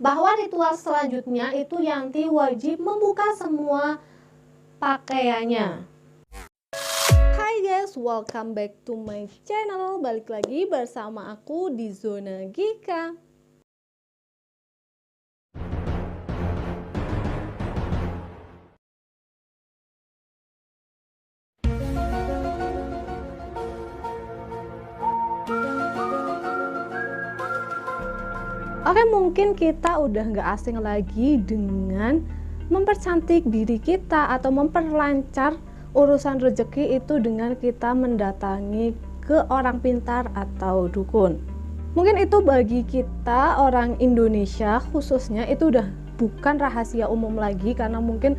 bahwa ritual selanjutnya itu Yanti wajib membuka semua pakaiannya. Hai guys, welcome back to my channel. Balik lagi bersama aku di Zona Gika. Oke, mungkin kita udah nggak asing lagi dengan mempercantik diri kita atau memperlancar urusan rezeki itu dengan kita mendatangi ke orang pintar atau dukun. Mungkin itu bagi kita orang Indonesia khususnya itu udah bukan rahasia umum lagi, karena mungkin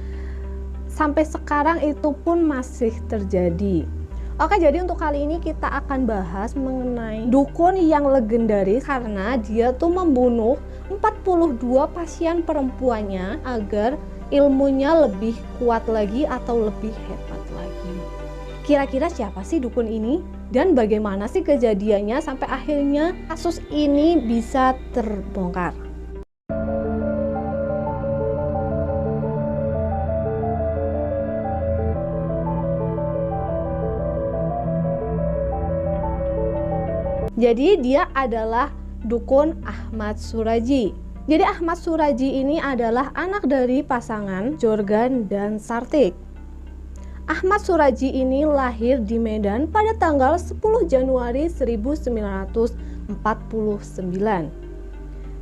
sampai sekarang itu pun masih terjadi. Oke, jadi untuk kali ini kita akan bahas mengenai dukun yang legendaris karena dia tuh membunuh 42 pasien perempuannya agar ilmunya lebih kuat lagi atau lebih hebat lagi. Kira-kira siapa sih dukun ini? Dan bagaimana sih kejadiannya sampai akhirnya kasus ini bisa terbongkar? Jadi dia adalah dukun Ahmad Suraji. Jadi Ahmad Suraji ini adalah anak dari pasangan Jorgan dan Sartik. Ahmad Suraji ini lahir di Medan pada tanggal 10 Januari 1949.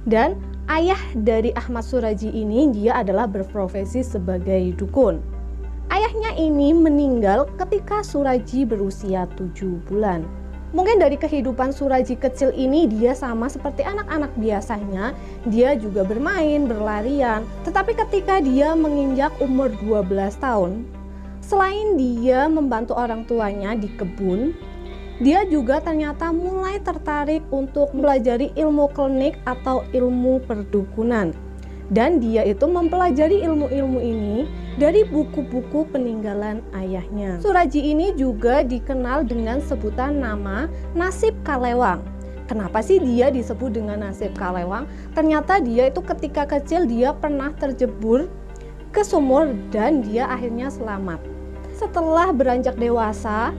Dan ayah dari Ahmad Suraji ini dia adalah berprofesi sebagai dukun. Ayahnya ini meninggal ketika Suraji berusia 7 bulan. Mungkin dari kehidupan Suraji kecil ini dia sama seperti anak-anak biasanya, dia juga bermain, berlarian. Tetapi ketika dia menginjak umur 12 tahun, selain dia membantu orang tuanya di kebun, dia juga ternyata mulai tertarik untuk mempelajari ilmu klinik atau ilmu perdukunan. Dan dia itu mempelajari ilmu-ilmu ini dari buku-buku peninggalan ayahnya. Suraji ini juga dikenal dengan sebutan nama Nasib Kalewang. Kenapa sih dia disebut dengan Nasib Kalewang? Ternyata dia itu ketika kecil dia pernah terjebur ke sumur dan dia akhirnya selamat. Setelah beranjak dewasa,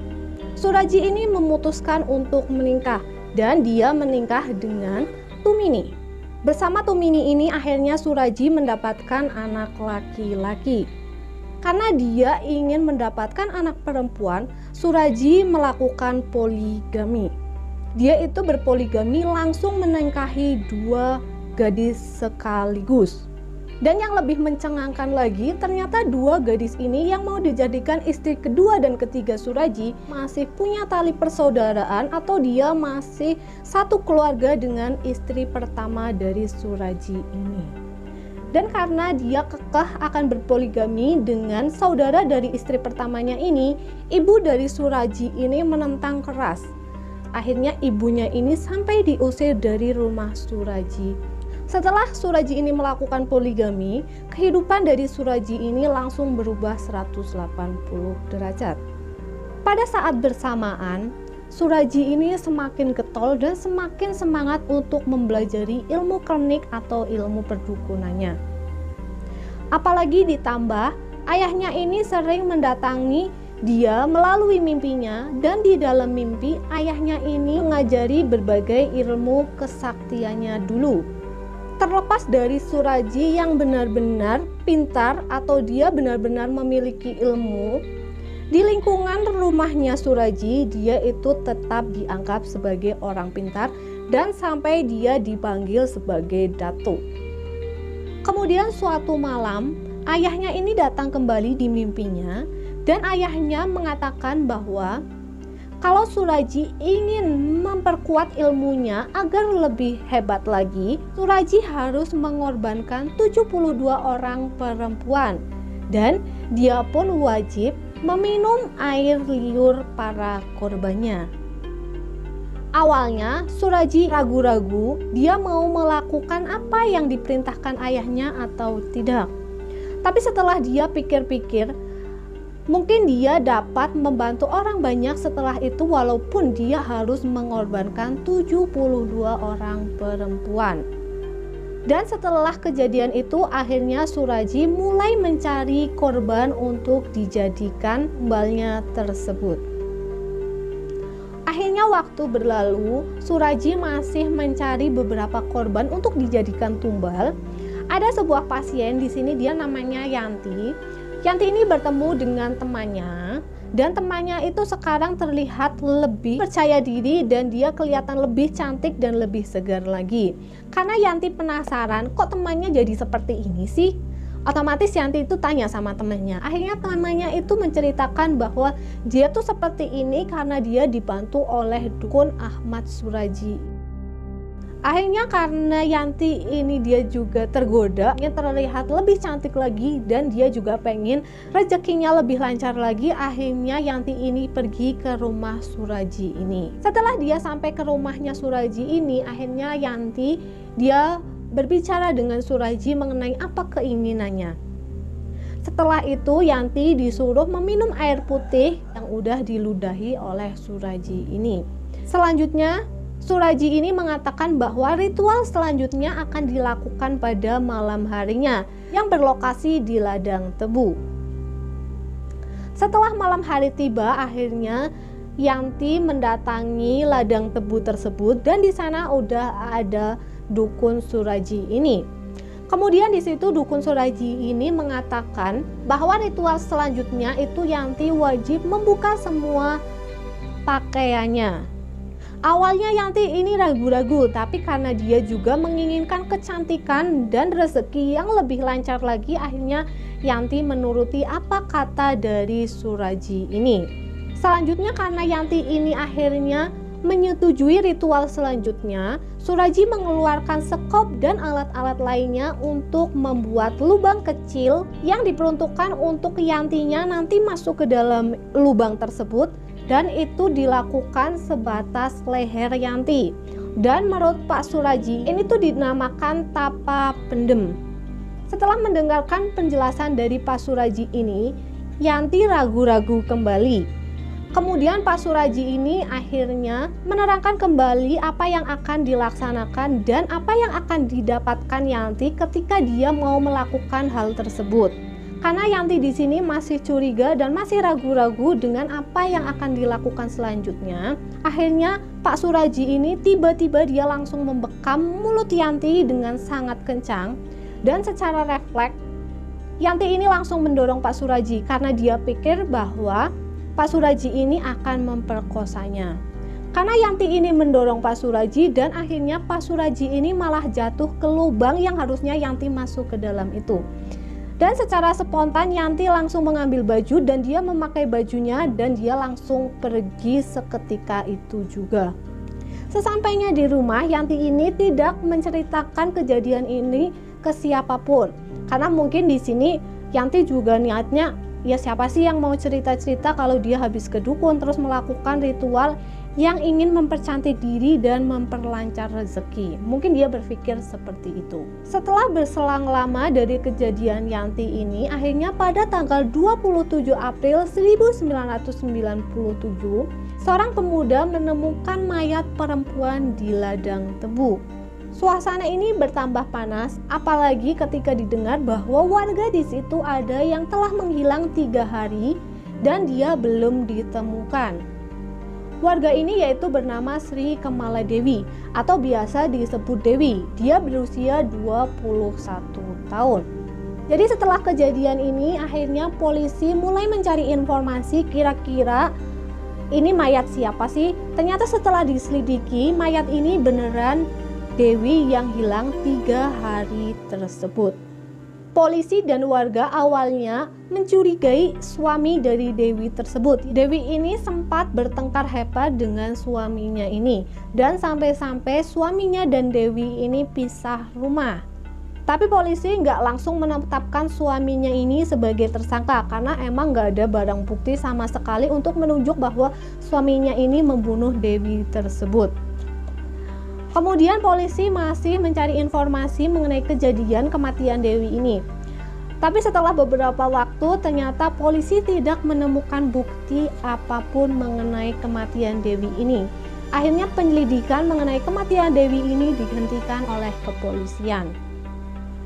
Suraji ini memutuskan untuk menikah dan dia menikah dengan Tumini. Bersama Tumini ini akhirnya Suraji mendapatkan anak laki-laki. Karena dia ingin mendapatkan anak perempuan, Suraji melakukan poligami. Dia itu berpoligami langsung menikahi 2 gadis sekaligus. Dan yang lebih mencengangkan lagi, ternyata 2 gadis ini yang mau dijadikan istri kedua dan ketiga Suraji masih punya tali persaudaraan atau dia masih satu keluarga dengan istri pertama dari Suraji ini. Dan karena dia kekeh akan berpoligami dengan saudara dari istri pertamanya ini, ibu dari Suraji ini menentang keras. Akhirnya ibunya ini sampai diusir dari rumah Suraji. Setelah Suraji ini melakukan poligami, kehidupan dari Suraji ini langsung berubah 180 derajat. Pada saat bersamaan, Suraji ini semakin getol dan semakin semangat untuk mempelajari ilmu klinik atau ilmu perdukunannya. Apalagi ditambah, ayahnya ini sering mendatangi dia melalui mimpinya, dan di dalam mimpi ayahnya ini mengajari berbagai ilmu kesaktiannya dulu. Terlepas dari Suraji yang benar-benar pintar atau dia benar-benar memiliki ilmu, di lingkungan rumahnya Suraji dia itu tetap dianggap sebagai orang pintar dan sampai dia dipanggil sebagai Datuk. Kemudian suatu malam ayahnya ini datang kembali di mimpinya dan ayahnya mengatakan bahwa kalau Suraji ingin memperkuat ilmunya agar lebih hebat lagi, Suraji harus mengorbankan 72 orang perempuan. Dan dia pun wajib meminum air liur para korbannya. Awalnya Suraji ragu-ragu dia mau melakukan apa yang diperintahkan ayahnya atau tidak. Tapi setelah dia pikir-pikir, mungkin dia dapat membantu orang banyak setelah itu walaupun dia harus mengorbankan 72 orang perempuan. Dan setelah kejadian itu, akhirnya Suraji mulai mencari korban untuk dijadikan tumbalnya tersebut. Akhirnya waktu berlalu, Suraji masih mencari beberapa korban untuk dijadikan tumbal. Ada sebuah pasien di sini, dia namanya Yanti. Yanti ini bertemu dengan temannya, dan temannya itu sekarang terlihat lebih percaya diri dan dia kelihatan lebih cantik dan lebih segar lagi. Karena Yanti penasaran, kok temannya jadi seperti ini sih? Otomatis Yanti itu tanya sama temannya. Akhirnya temannya itu menceritakan bahwa dia tuh seperti ini karena dia dibantu oleh dukun Ahmad Suraji. Akhirnya karena Yanti ini dia juga tergoda, dia terlihat lebih cantik lagi dan dia juga pengen rezekinya lebih lancar lagi. Akhirnya Yanti ini pergi ke rumah Suraji ini. Setelah dia sampai ke rumahnya Suraji ini, akhirnya Yanti dia berbicara dengan Suraji mengenai apa keinginannya. Setelah itu Yanti disuruh meminum air putih yang udah diludahi oleh Suraji ini. Selanjutnya Suraji ini mengatakan bahwa ritual selanjutnya akan dilakukan pada malam harinya yang berlokasi di ladang tebu. Setelah malam hari tiba, akhirnya Yanti mendatangi ladang tebu tersebut dan di sana udah ada dukun Suraji ini. Kemudian di situ dukun Suraji ini mengatakan bahwa ritual selanjutnya itu Yanti wajib membuka semua pakaiannya. Awalnya Yanti ini ragu-ragu, tapi karena dia juga menginginkan kecantikan dan rezeki yang lebih lancar lagi, akhirnya Yanti menuruti apa kata dari Suraji ini. Selanjutnya karena Yanti ini akhirnya menyetujui ritual selanjutnya, Suraji mengeluarkan sekop dan alat-alat lainnya untuk membuat lubang kecil yang diperuntukkan untuk Yantinya nanti masuk ke dalam lubang tersebut. Dan itu dilakukan sebatas leher Yanti. Dan menurut Pak Suraji, ini tuh dinamakan tapa pendem. Setelah mendengarkan penjelasan dari Pak Suraji ini, Yanti ragu-ragu kembali. Kemudian Pak Suraji ini akhirnya menerangkan kembali apa yang akan dilaksanakan dan apa yang akan didapatkan Yanti ketika dia mau melakukan hal tersebut. Karena Yanti di sini masih curiga dan masih ragu-ragu dengan apa yang akan dilakukan selanjutnya. Akhirnya Pak Suraji ini tiba-tiba dia langsung membekam mulut Yanti dengan sangat kencang. Dan secara refleks Yanti ini langsung mendorong Pak Suraji karena dia pikir bahwa Pak Suraji ini akan memperkosanya. Karena Yanti ini mendorong Pak Suraji dan akhirnya Pak Suraji ini malah jatuh ke lubang yang harusnya Yanti masuk ke dalam itu. Dan secara spontan Yanti langsung mengambil baju dan dia memakai bajunya dan dia langsung pergi seketika itu juga. Sesampainya di rumah, Yanti ini tidak menceritakan kejadian ini ke siapapun. Karena mungkin di sini Yanti juga niatnya, ya siapa sih yang mau cerita-cerita kalau dia habis ke dukun terus melakukan ritual yang ingin mempercantik diri dan memperlancar rezeki. Mungkin dia berpikir seperti itu. Setelah berselang lama dari kejadian Yanti ini, akhirnya pada tanggal 27 April 1997, seorang pemuda menemukan mayat perempuan di ladang tebu. Suasana ini bertambah panas, apalagi ketika didengar bahwa warga di situ ada yang telah menghilang 3 hari dan dia belum ditemukan. Warga ini yaitu bernama Sri Kemala Dewi atau biasa disebut Dewi. Dia berusia 21 tahun. Jadi setelah kejadian ini akhirnya polisi mulai mencari informasi kira-kira ini mayat siapa sih? Ternyata setelah diselidiki mayat ini beneran Dewi yang hilang 3 hari tersebut. Polisi dan warga awalnya mencurigai suami dari Dewi tersebut. Dewi ini sempat bertengkar hebat dengan suaminya ini dan sampai-sampai suaminya dan Dewi ini pisah rumah. Tapi polisi nggak langsung menetapkan suaminya ini sebagai tersangka karena emang nggak ada barang bukti sama sekali untuk menunjuk bahwa suaminya ini membunuh Dewi tersebut. Kemudian polisi masih mencari informasi mengenai kejadian kematian Dewi ini. Tapi setelah beberapa waktu ternyata polisi tidak menemukan bukti apapun mengenai kematian Dewi ini. Akhirnya penyelidikan mengenai kematian Dewi ini dihentikan oleh kepolisian.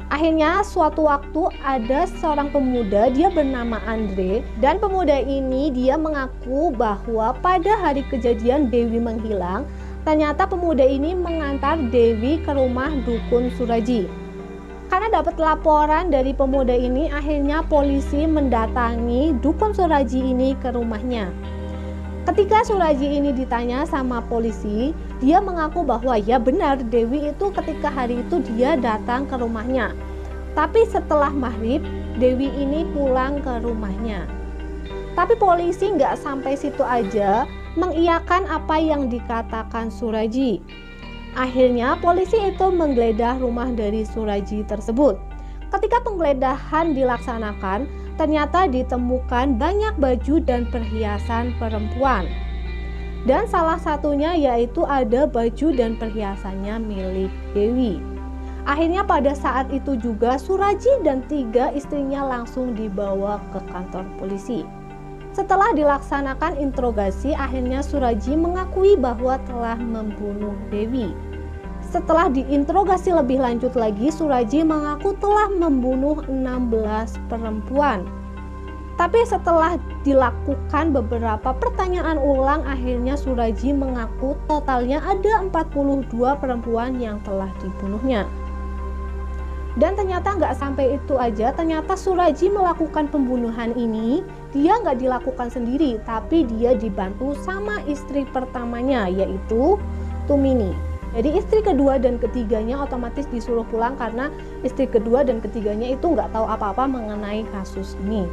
Akhirnya suatu waktu ada seorang pemuda, dia bernama Andre, dan pemuda ini dia mengaku bahwa pada hari kejadian Dewi menghilang, ternyata pemuda ini mengantar Dewi ke rumah dukun Suraji. Karena dapat laporan dari pemuda ini, akhirnya polisi mendatangi dukun Suraji ini ke rumahnya. Ketika Suraji ini ditanya sama polisi, dia mengaku bahwa ya benar, Dewi itu ketika hari itu dia datang ke rumahnya. Tapi setelah maghrib, Dewi ini pulang ke rumahnya. Tapi polisi nggak sampai situ aja, mengiyakan apa yang dikatakan Suraji. Akhirnya polisi itu menggeledah rumah dari Suraji tersebut. Ketika penggeledahan dilaksanakan, ternyata ditemukan banyak baju dan perhiasan perempuan. Dan salah satunya yaitu ada baju dan perhiasannya milik Dewi. Akhirnya pada saat itu juga Suraji dan 3 istrinya langsung dibawa ke kantor polisi. Setelah dilaksanakan interogasi, akhirnya Suraji mengakui bahwa telah membunuh Dewi. Setelah diinterogasi lebih lanjut lagi, Suraji mengaku telah membunuh 16 perempuan. Tapi setelah dilakukan beberapa pertanyaan ulang, akhirnya Suraji mengaku totalnya ada 42 perempuan yang telah dibunuhnya. Dan ternyata nggak sampai itu aja, ternyata Suraji melakukan pembunuhan ini, dia nggak dilakukan sendiri, tapi dia dibantu sama istri pertamanya, yaitu Tumini. Jadi istri kedua dan ketiganya otomatis disuruh pulang karena istri kedua dan ketiganya itu nggak tahu apa-apa mengenai kasus ini.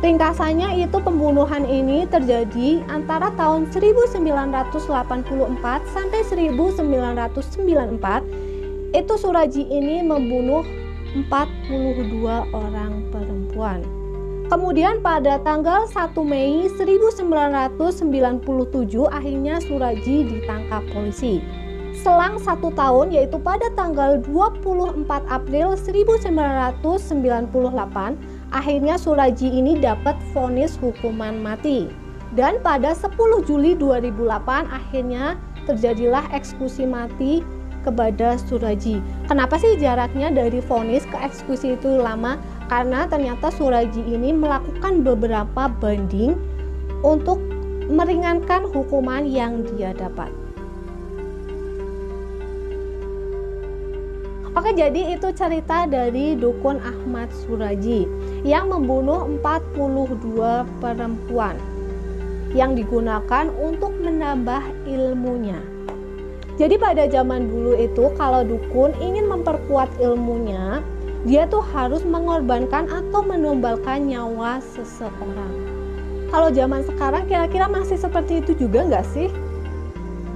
Ringkasannya itu pembunuhan ini terjadi antara tahun 1984 sampai 1994. Itu Suraji ini membunuh 42 orang perempuan. Kemudian pada tanggal 1 Mei 1997 akhirnya Suraji ditangkap polisi. Selang 1 tahun, yaitu pada tanggal 24 April 1998, akhirnya Suraji ini dapat vonis hukuman mati. Dan pada 10 Juli 2008 akhirnya terjadilah eksekusi mati kepada Suraji. Kenapa sih jaraknya dari vonis ke eksekusi itu lama? Karena ternyata Suraji ini melakukan beberapa banding untuk meringankan hukuman yang dia dapat. Oke, jadi itu cerita dari dukun Ahmad Suraji yang membunuh 42 perempuan yang digunakan untuk menambah ilmunya. Jadi pada zaman dulu itu kalau dukun ingin memperkuat ilmunya, dia tuh harus mengorbankan atau menumbalkan nyawa seseorang. Kalau zaman sekarang kira-kira masih seperti itu juga nggak sih?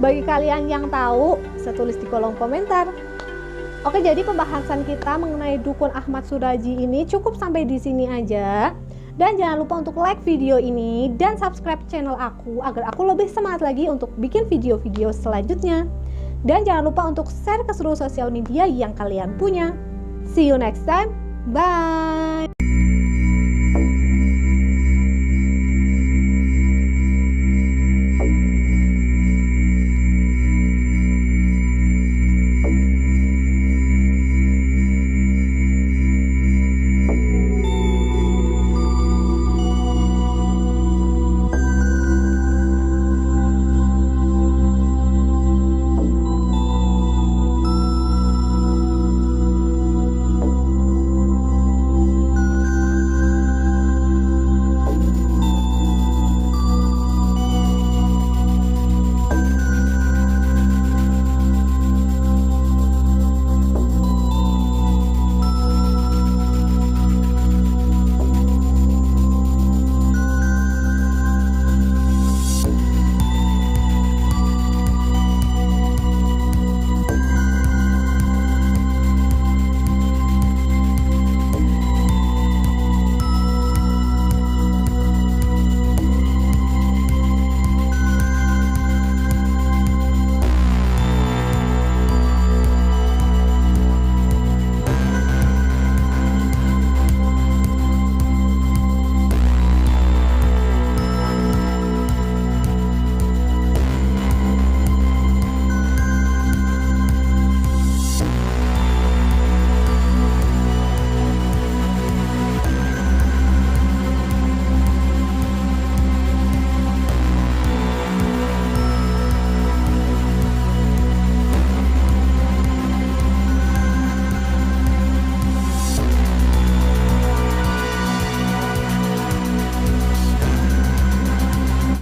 Bagi kalian yang tahu, saya tulis di kolom komentar. Oke, jadi pembahasan kita mengenai dukun Ahmad Suraji ini cukup sampai di sini aja. Dan jangan lupa untuk like video ini dan subscribe channel aku agar aku lebih semangat lagi untuk bikin video-video selanjutnya. Dan jangan lupa untuk share ke seluruh sosial media yang kalian punya. See you next time. Bye.